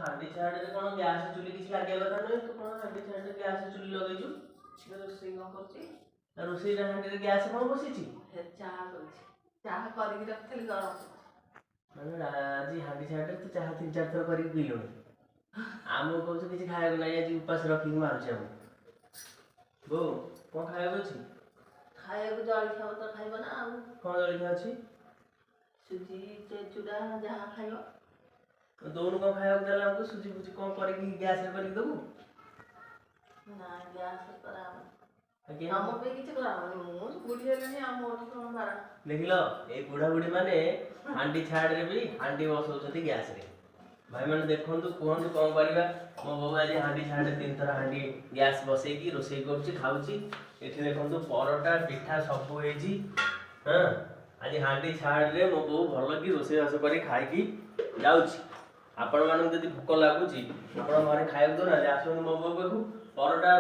ହାଣ୍ଡି ଛାଡରେ କଣ ଗ୍ୟାସ ଚୁଲି କିଛି ଲାଗିବା କଥା ନୁହେଁ। ତୁ କଣ ହାଣ୍ଡି ଛାଡରେ ଗ୍ୟାସ ଚୁଲି ଲଗେଇଛୁ? ରୋଷେଇ କଣ କରୁଛି? ରୋଷେଇଟା ହାଣ୍ଡିରେ ଗ୍ୟାସ କଣ ବସିଛି? ଚାହା କରୁଛି। ଚାହା କରିକି ରଖିଥିଲି ଗରମ। ମାନେ ଆଜି ହାଣ୍ଡି ଛାଡରେ ତୁ ଚାହା 3-4 ଥର କରିକି ପିଇଲୁଣି। ଆମକୁ କହୁଛୁ କିଛି ଖାଇବାକୁ ନାହିଁ, ଆଜି ଉପାସ ରଖିକି ମାରୁଛି ଆମକୁ। ବୋଉ କଣ ଖାଇବାକୁ ଅଛି? ଖାଇବାକୁ ଜଳଖିଆ ପତ୍ର ଖାଇବ ନା ଆଉ। କଣ ଜଳଖିଆ ଅଛି? ସୁଜି ଚୁଡ଼ା ଯାହା ଖାଇବ। ଦଉନୁ କଣ ଖାଇବାକୁ ଦେଲା ଆମକୁ? ସୁଜି ଫୁଜି କଣ କରିକି ଗ୍ୟାସରେ କରିକି ଦବୁ? ନା ଗ୍ୟାସ କରାହବନି। ଆମ ପାଇଁ କିଛି କରାହବନି। ମୁଁ ବୁଢୀ ହେଲିଣି ଆଉ ମୋଠୁ କଣ ବାରା। ଦେଖିଲ ଏଇ ବୁଢା ବୁଢୀ ମାନେ ହାଣ୍ଡି ଛାଡରେ ବି ହାଣ୍ଡି ବସଉଛନ୍ତି ଗ୍ୟାସରେ। ଭାଇମାନେ ଦେଖନ୍ତୁ, କୁହନ୍ତୁ କଣ କରିବା। ମୋ ବୋଉ ଆଜି ହାଣ୍ଡି ଛାଡରେ 3 ଥର ହାଣ୍ଡି ଗ୍ୟାସ ବସେଇକି ରୋଷେଇ କରୁଛି, ଖାଉଛି। ଏଠି ଦେଖନ୍ତୁ ପରଟା ପିଠା ସବୁ ହେଇଛି। ହଁ ଆଜି ହାଣ୍ଡି ଛାଡରେ ମୋ ବୋଉ ଭଲ କି ରୋଷେଇବାସ କରି ଖାଇକି ଯାଉଛି। ଆପଣମାନଙ୍କୁ ଯଦି ଭୋକ ଲାଗୁଛି, ଆପଣ ଘରେ ଖାଇବାକୁ ଦଉନାହାନ୍ତି, ଆସନ୍ତୁ ମୋ ବୋଉ ପାଖକୁ। ପରଟା